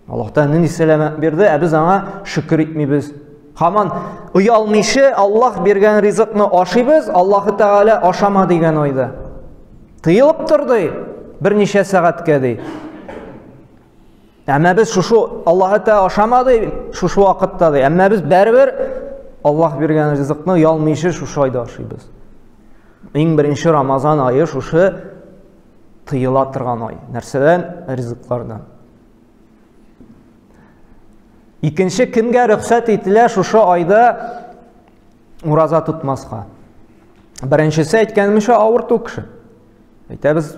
Аллаһтан нинди сәламәт бирде, ә без аңа шөкер итмибез. Хаман уялмыйчы Аллаһ биргән ризыкны ашыйбыз, Аллаһы Тәгалә ашама дигән айда. Тыелып торды берничә сәгатькә ди. Әмма без шушы Аллаһы Тәгалә ашамады шушы вакытта ди. Әмма без бәрбер Аллаһ биргән ризыкны уялмыйчы шушы айда ашыйбыз. Иң беренче Рамазан айы шушы тыела торган ай. Нәрсәдән? Ризыклардан. Икенче көнгә рөхсәт ителә шушы айда ураза тутмаска. Беренчесе әйткәнемчә авырту кеше. Әйтәбез,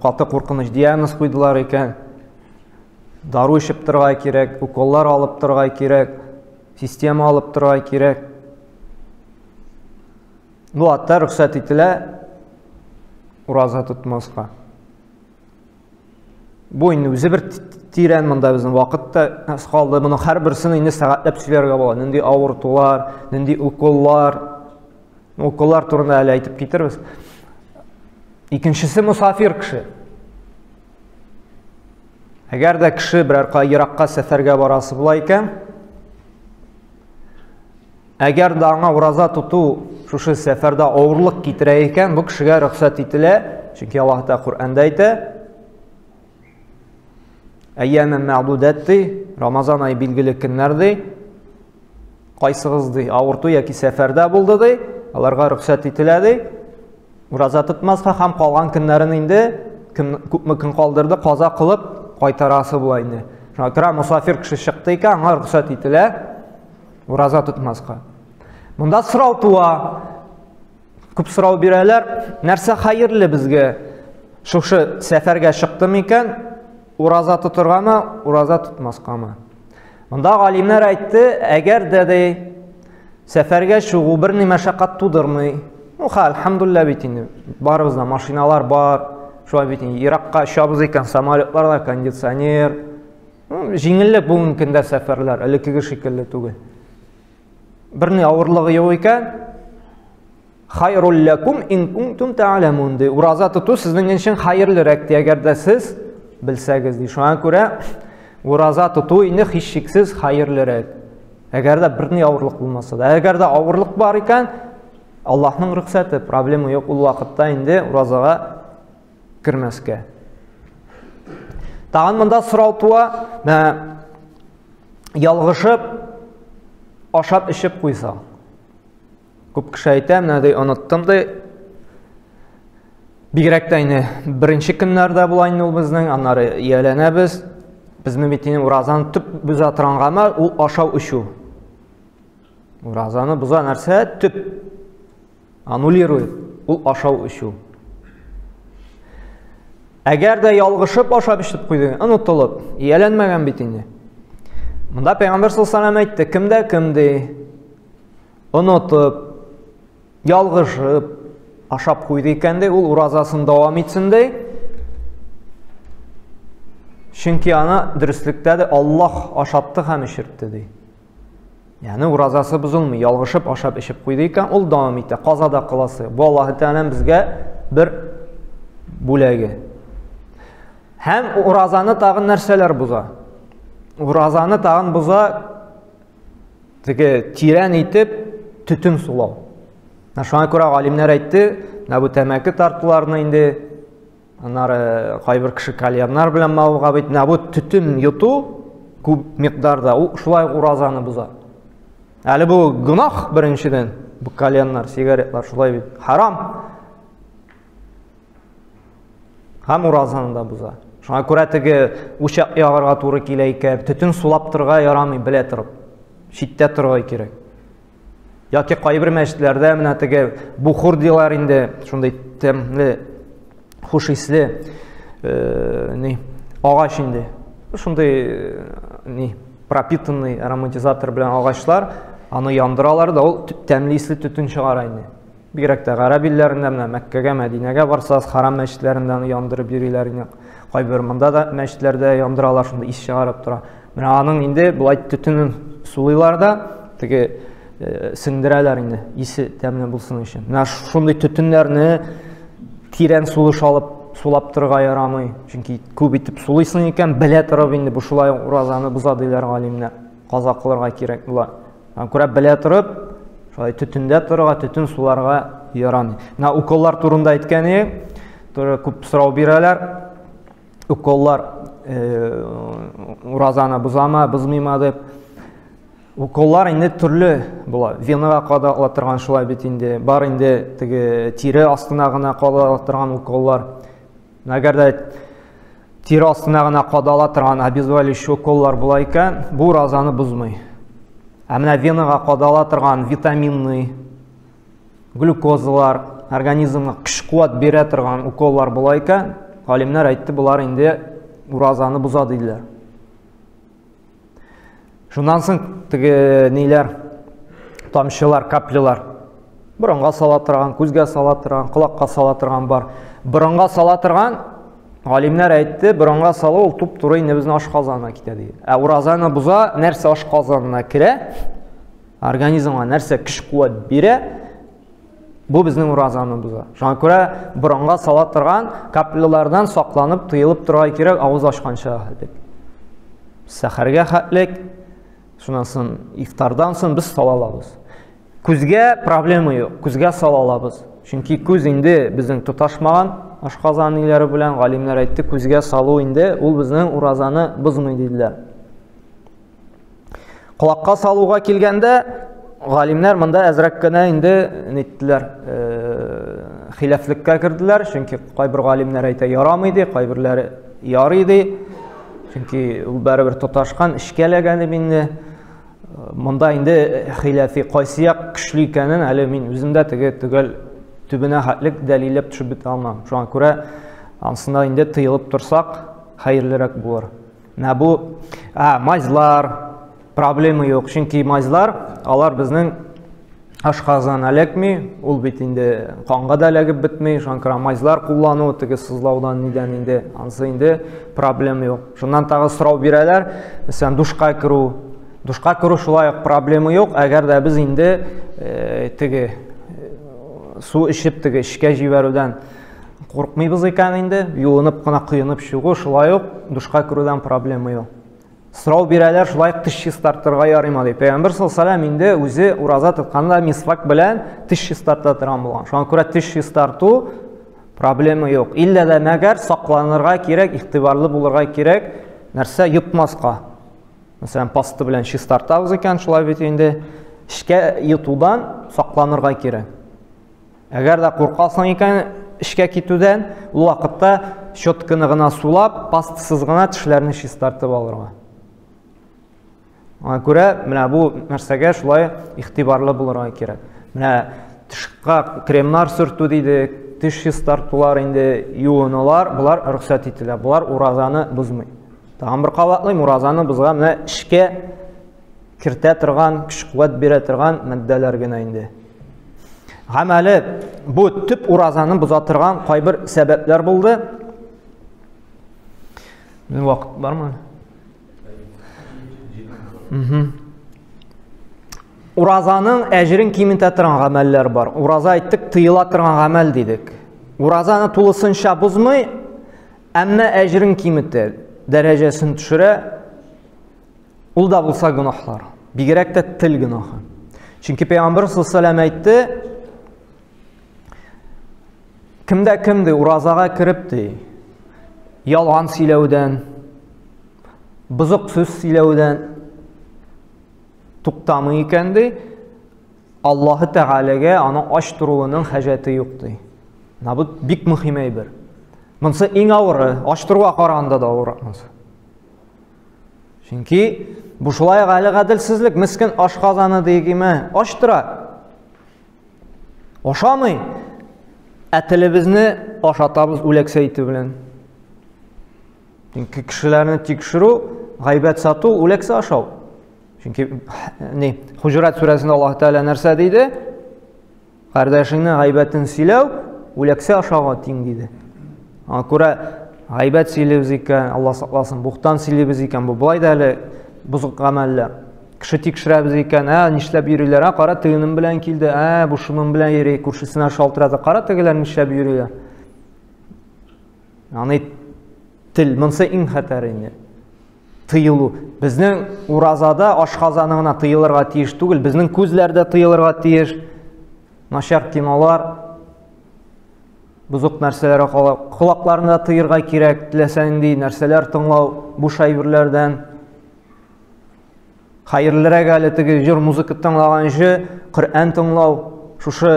каты куркыныч диагноз куйдылар икән. Дару эчеп торырга кирәк, уколлар алып торырга кирәк, система алып торырга кирәк. Бу атта рөхсәт ителә ураза тутмаска. Бу инде үзе бер тирән монда безнең вакытта калды. Моны һәрберсен инде сәгатьләп сөйләргә була. Нинди авыртулар, нинди уколлар. Уколлар турында әле әйтеп китербез. Икенчесе мусафир кеше. Әгәр дә кеше берәр еракка сәфәргә барасы була икән, әгәр дә аңа ураза тоту шушы сәфәрдә авырлык китерә икән, бу кешегә рөхсәт ителә. Чөнки Аллаһ та Куръанда әйтә: Әйямен мәгъдудатти, Рамазан айы билгеле көннәр ди. Кайсыгыз ди авырту яки сәфәрдә булды ди, аларга рөхсәт ителә ди. Ураза тотмаска һәм калган көннәрен инде күпме көн калдырды, каза кылып кайтарасы була инде. Шуңа күрә мусафир кеше чыкты икән, аңа рөхсәт ителә ураза тотмаска. Монда сорау туа. Күп сорау бирәләр. Нәрсә хәерле безгә? Шушы сәфәргә чыктым икән, ураза тотыргамы, ураза тотмаскамы? Монда галимнәр әйтте, әгәр дә сәфәргә чыгу бер ни мәшәкать тудырмый. Әлхәмдулилlah бит инде. Барыбызда машиналар бар. Шулай бит инде еракка чабыз икән, самолетларда кондиционер. Җиңеллек бүгенге көндә сәфәрләр, элеккеге шикелле түгел. Бер ни авырлыгы юк икән. Хайрул лакум ин кунтум та'ламун. Ураза тоту сезнең өчен хәерлерәк ди, әгәр дә сез белсәгез ди. Шуңа күрә ураза тоту инде һичшиксез хәерлерәк. Әгәр дә бер ни авырлык булмаса да, әгәр дә авырлык бар икән, Аллаһның рөхсәте, проблема юк, ул вакытта инде уразага кирмәскә. Тагын монда сорау туа, ялгышып ашап эчеп куйса. Күп кеше әйтә, менә ди оныттым ди. Бигрәк тә инде беренче көннәрдә була инде ул безнең, аннары ияләнәбез. Безнең бит инде уразаны төп буза торгангамы, ул ашау эчү. Уразаны буза нәрсә? Төп аннулирует. Ул ашау эчү. Әгәр дә ялгышып ашап эчеп куйды, онытылып, ияләнмәгән бит инде. Монда Пәйгамбәр саллаллаһу алейһи ва саллям әйтте, кемдә онытып, ялгышып ашап куйды икән дә, ул уразасын дәвам итсен дә. Чөнки аны дөрестлектә дә Аллаһ ашатты һәм эчертте ди. Яни уразасы бузылмый, ялгышып ашап эчеп куйды икән, ул дәвам итә, казада кыласы. Бу Аллаһ Тәгаләнең безгә бер бүләге. Һәм уразаны тагын нәрсәләр буза? Уразаны тагын буза теге тирән итеп төтен сулау. Шуңа күрә галимнәр әйтте, бу тәмәке тартуларны инде аннары кайбер кеше кальяннар белән мавыга бит, бу төтен йоту күп микъдарда ул шулай уразаны буза. Әле бу гынах беренчедән, бу кальяннар, сигаретлар шулай бит харам. Һәм уразаны да буза. Шуңа күрә теге учак ягарга туры килә икән, төтен сулап торырга ярамый, белә торып. Читтә торырга кирәк. Яки кайбер мәчетләрдә менә теге бухур дилар инде, шундый тәмле, хуш исле агач инде. Шундый пропитанный ароматизатор белән агачлар, аны яндыралар да, ул тәмле исле төтен чыгара инде. Бигрәк тә гарәп илләрендә менә Мәккәгә, Мәдинәгә барсагыз, харам мәчетләрендә аны яндырып йөриләр инде. Кайбер монда да мәчетләрдә яндыралар, шундый ис чыгарып тора. Менә аның инде булай төтенен сулыйлар да, теге сіңдірәләр инде, исе тәмле булсын өчен. Менә шундый төтеннәрне тирән сулыш алып сулап торырга ярамый. Чөнки күп итеп сулыйсың икән, белә торып инде бу шулай уразаны боза диләр галимнәр. Каза кылырга кирәк була. Күрә белә торып, шулай төтендә торырга, төтен суларга ярамый. Менә уколлар турында әйткәне, күп сорау бирәләр. Уколлар уразаны бозама, бозмыйма дип. Уколлар инде төрле була. Венага кадала торган шулай бит инде. Бар инде теге тире астына гына кадала торган уколлар. Әгәр дә тире астына гына кадала торган обезболивающий уколлар була икән, бу уразаны бозмый. Ә менә венага кадала торган витаминный, глюкозалар, организмга көч-куат бирә торган уколлар була икән, галимнәр әйтте, булар инде уразаны боза диләр. Шуннан соң теге ниләр, тамчылар, каплялар. Борынга сала торган, күзгә сала торган, колакка сала торган бар. Борынга сала торган, галимнәр әйтте, борынга салу ул туп-туры инде безнең ашказанына китә ди. Ә уразаны боза, нәрсә ашказанына керә, организмга нәрсә көч-куат бирә, бу безнең уразаны боза. Шуңа күрә борынга сала торган каплялардан сакланып, тыелып торырга кирәк, авыз ачканча хәтлек. Сәхәргә хәтлек. Шуннан соң ифтардан соң без сала алабыз. Күзгә проблема юк, күзгә сала алабыз. Чөнки күз инде безнең тоташмаган ашказан ниләре белән галимнәр әйтте, күзгә салу инде ул безнең уразаны бозмый диделәр. Колакка салуга килгәндә, галимнәр монда әзрәк кенә инде ниттеләр, хилафлеккә керделәр, чөнки кайбер галимнәр әйтә ярамый ди, кайберләре ярый ди. Чөнки ул бәрабер тоташкан, эшкәләгән инде. Монда инде хилафи кайсы як көчле икәнен әле мин үземдә түгел төбенә хәтлек дәлилләп төшеп бетә алмам. Шуңа күрә ансында инде тыелып торсак хәерлерәк булыр. Менә бу мазлар проблема юк, чөнки мазлар алар безнең ашказан эләкми, ул бит инде канга да эләгеп бетми. Шуңа күрә мазлар куллану теге сызлаудан нидән инде ансы инде проблема юк. Шуннан тагы сорау бирәләр, мәсәлән душка керү. Душка керү шулай проблема юк, әгәр дә без инде теге су эчеп теге эшкә җибәрүдән куркмыйбыз икән инде, юынып кына кыенып чыгу, шулай ук душка керүдән проблема юк. Сорау бирәләр, шулай теш чистартырга ярыймы дип. Пәйгамбер саллаллаху алейхи ва саллям инде үзе ураза тотканда мисвак белән теш чистарта торган булган. Шуңа күрә теш чистарту проблема юк. Иллә дә мәгәр сакланырга кирәк, игътибарлы булырга кирәк, нәрсә йотмаска. Мәсәлән, паста белән чистартабыз икән, шулай бит инде эшкә йотудан сакланырга кирәк. Әгәр дә куркасың икән эшкә китүдән, ул вакытта щетканы гына сулап, пастасыз гына тешләрне чистартып алырга. Аңа күрә, менә бу нәрсәгә шулай игътибарлы булырга кирәк. Менә тышка кремнар сөртү диде, теш чистартулар инде юынулар, булар рөхсәт ителә. Булар уразаны бозмый. Тагын бер кабатлыйм, уразаны бозган менә эшкә кертә торган, көч-куат бирә торган матдәләр генә инде. Гамәле бу төп уразаны боза торган кайбер сәбәпләр булды. Мен вакыт бармы? Уразаның әҗерен кимитә торган гамәлләр бар. Ураза әйттек, тыела торган гамәл дидек. Уразаны тулысынча бозмый, әмма әҗерен кимитә, дәрәҗәсен төшерә. Ул да булса гынаһлар. Бигрәк тә тел гынаһы. Чөнки Пәйгамбер саллаллаху алейхи ва саллям әйтте, кемдә кемде уразага кирип ди, ялган сөйләүдән, бузык сүз сөйләүдән туктамый икән ди, Аллаһы Тәгаләгә аның ач торуының хаҗәте юк ди. Бу бик мөһим әйбер. Монсы иң авыры, ач торуга караганда да авыр. Чөнки бу шулай гаделсезлек, мискин ашказаны дигеме, ач тора. Ашамый. Әтелебезне ашатабыз үләксә ите белән. Чөнки кешеләрне тикшерү, гайбәт сату, үләксә ашау. Чөнки Хуҗурат сүрәсендә Аллаһ Тәгалә нәрсә диде? Кардәшеңнең гайбәтен сөйләү, үләксә ашауга тиң диде. Аңа күрә гайбәт сөйләбез икән, Алла сакласын, бухтан сөйләбез икән, бу булай да әле бузык гамәлләр. Кеше тикшерәбез икән, нишләп йөриләр? Кара тегенең белән килде, бу шуның белән йөри, күршесенә шалтырады. Кара тегеләр нишләп йөриләр? Аны тел, монсы иң хәтәре инде. Тыелу. Безнең уразада ашказаны гына тыелырга тиеш түгел, безнең күзләрдә тыелырга тиеш. Начар кинолар, бузык нәрсәләр колакларында тыерга кирәк, теләсә нинди нәрсәләр тыңлау, буш әйберләрдән. Хайырлырак әле теге җыр музыка тыңлаганчы, Коръән тыңлау, шушы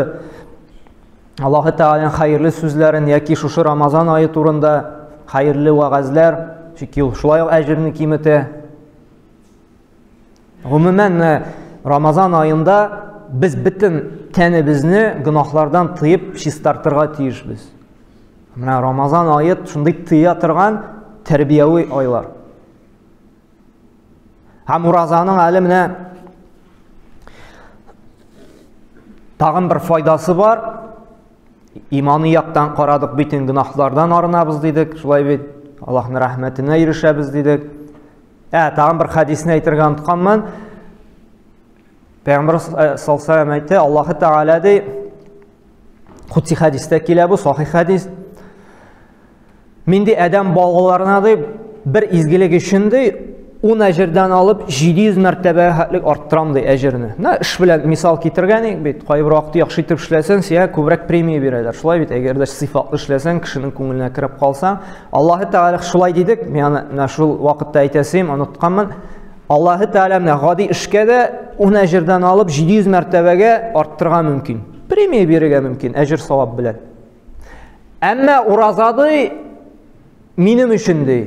Аллаһы Тәгаләнең хайырлы сүзләрен яки шушы Рамазан ае турында хайырлы вәгазьләр, чөнки ул шулай ук әҗерне киметә. Гомумән Рамазан аенда biz bütün tənimizni günahlardan tıyıb çistартырга тиешбез. Менә Рамазан ае шундый тыя торган тәрбияви айлар. Һәм уразаның әле менә тагын бер файдасы бар. Иманы яктан карадык, bütün günahlardan арынабыз дидек, шулай бит Аллаһның рәхмәтенә ирешәбез дидек. Тагын бер хадисне әйтергә онытканмын. Пәйгамбер саллаллаху алейхи әйтте, Аллаһы Тәгалә ди, Кутси хадистә килә бу, сахих хадис. Мин ди адәм балаларына ди бер изгелек өчен ди 10 әҗердән алып 700 мәртәбә хәтлек арттырам ди әҗерне. Эш белән мисал китергән бит, кайбер вакытта яхшы итеп эшләсәң, сиңа күбрәк премия бирәләр. Шулай бит, әгәр дә сыйфатлы эшләсәң, кешенең күңеленә кирип калсаң, Аллаһы Тәгалә шулай дидек, мен шул вакытта әйтәсем, онытканмын. Аллаһы Тәгалә менә гади эшкә дә 10 әҗердән алып 700 мәртәбәгә арттырырга мөмкин. Премия бирергә мөмкин әҗер савап белән. Әмма уразады минем өчен ди.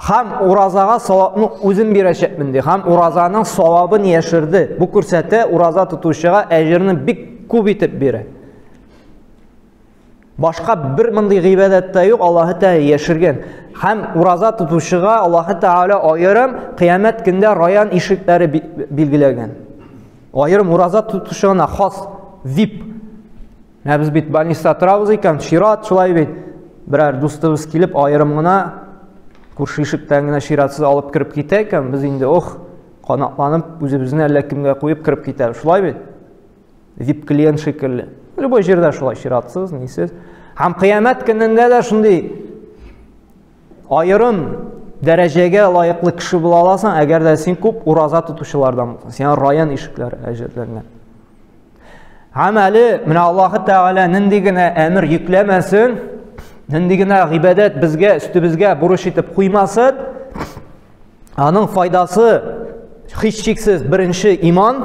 Һәм уразага савапны үзем бирәчәкмен ди. Һәм уразаның савабын яшерде. Бу күрсәтә ураза тотучыга әҗерне бик күп итеп бирә. Башка бер мондый гыйбадәт тә юк, Аллаһы Тәгалә яшергән. Һәм ураза тотучыга Аллаһы Тәгалә аерым кыямәт көндә раян ишекләре билгеләгән. Аерым ураза тотучыга хас VIP. Без бит больниста торабыз икән, шират шулай бит. Берәр дустыбыз килеп аерым гына күрше ишектән генә ширатсыз алып кирип китә икән, без инде канатланып үзебезне әллә кемгә куеп кирип китәбез. Шулай бит. VIP клиент шикелле. Любой җирдә шулай ширатсыз, нисез. Һәм кыямәт көнендә дә шундый аерым дәрәҗәгә лаеклы кеше була аласың, әгәр дә син күп ураза тотучылардан булсаң, сиңа раян ишекләр әҗерләнгән. Һәм әле менә Аллаһы Тәгалә нинди генә әмер йөкләмәсен, нинди генә гыйбадәт безгә, үстебезгә бурыч итеп куймасын, аның файдасы һичшиксез беренче иман,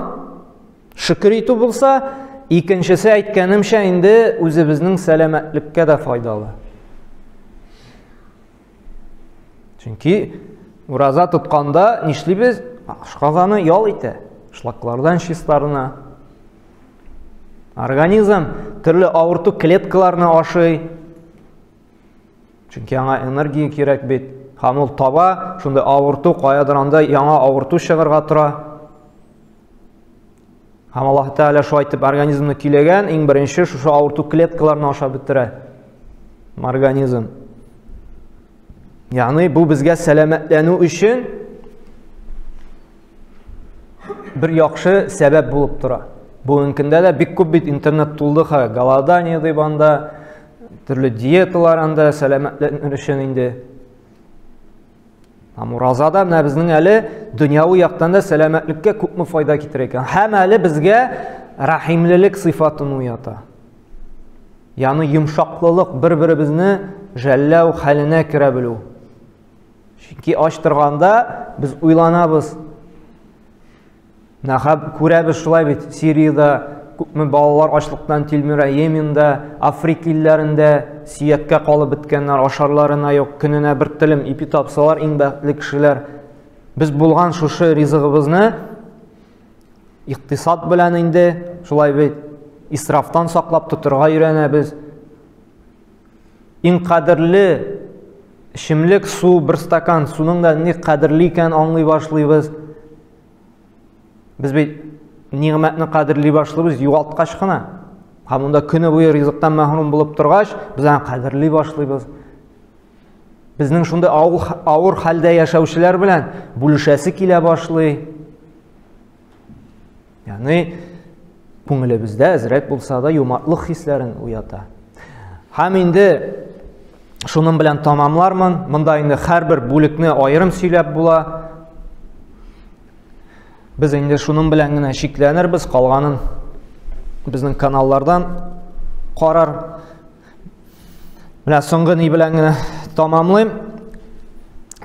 шөкер итү булса, икенчесе әйткәнемчә инде үзебезнең сәламәтлеккә дә файдалы. Чөнки ураза тотканда нишлибез? Ашказаны ял итә, шлаклардан чистарына. Организм төрле авырту клеткаларны ашый. Чөнки аңа энергия кирәк бит. Һәм ул таба, шунда авырту каядыр анда яңа авырту чыгарга тора. Һәм Аллаһ Тәгалә шулай итеп организмны киләгән, иң беренче шушы авырту клеткаларны ашап бетерә. Организм. Ягъни бу безгә сәламәтләнү өчен бер яхшы сәбәп булып тора. Бүгенге көндә дә бик күп бит интернет тулды, голодание дип анда, төрле диеталар анда сәламәтләнү өчен инде. Һәм уразада менә безнең әле дөньяви яктан да сәламәтлеккә күпме файда китерә икән. Һәм әле безгә рәхимлелек сыйфатын уята. Ягъни йомшаклылык, бер-беребезне жәлләү хәленә керә белү. Чөнки ач торганда без уйланабыз. Нәхәб күрәбез шулай бит. Сириядә күпме балалар ачлыктан тилмирә, Йемендә, Африка илләрендә сөяккә калып беткәннәр, ашарларына юк, көненә бер телем ипи тапсалар, иң бәхетле кешеләр. Без булган шушы ризыгыбызны иктисад белән инде шулай бит исрафтан саклап тотырга өйрәнәбез. Иң кадерле эчемлек су, бер стакан суның да ни кадерле икән аңлый башлыйбыз. Без бит ниғмәтне кадерлей башлыйбыз югалткач кына. Һәм монда көне буе ризыктан мәхрүм булып торгач, без аны кадерлей башлыйбыз. Безнең шунда авыр хәлдә яшәүчеләр белән бүлешәсе килә башлый. Ягъни күңелебездә әзрәк булса да юмартлык хисләрен уята. Һәм инде шуның белән тамамлармын. Монда инде һәрбер бүлекне аерым сөйләп була. Без инде шуның белән генә шикләнербез, калганын безнең каналлардан карар. Менә соңгы ни белән генә тамамлыйм.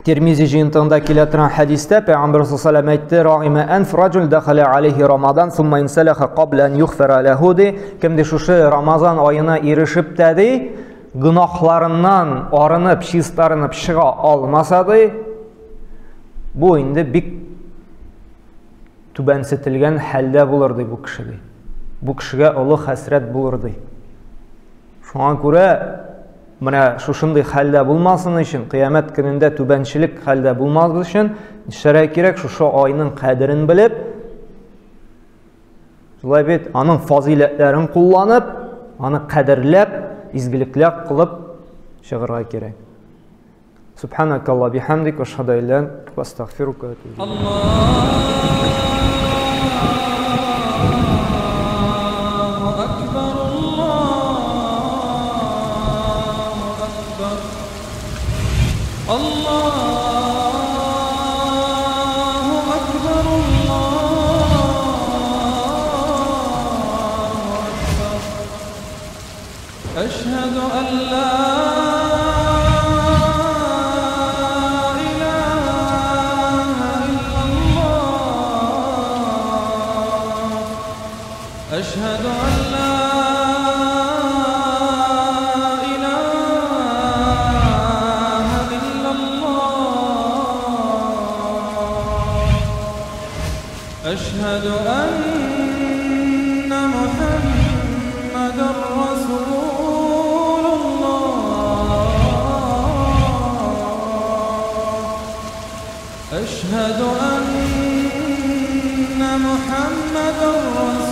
Тирмизи җыентыгында килә торган хәдистә Пәйгамбер саллаллаһу алейһи ва сәллям әйтте: "Рагима анф раҗул дахала алейһи Рамадан, сумма инсалаха qabla an yughfara lahu." Кемде шушы Рамазан аена ирешеп тә ди, гынахларыннан арынып, чистарынып чыга алмаса ди, бу инде бик түбәнсетелгән хәлдә булыр ди бу кеше ди. Бу кешегә олы хәсрәт булыр ди. Шуңа күрә менә шушындый хәлдә булмасын өчен, кыямәт көнендә түбәнчелек хәлдә булмас өчен нишләргә кирәк? Шушы айның кадерен белеп, шулай бит аның фазиләтләрен кулланып, аны кадерләп, изгелекләр кылып чыгарга кирәк. Субханакалла бихамдик ва ашһаду ан ла илаха илля анта ва астагфирука ва атубу илейк. أشهد أن لا إله إلا الله أشهد أن لا إله إلا الله أشهد أن محمدا رسول أشهد أن محمدا رسول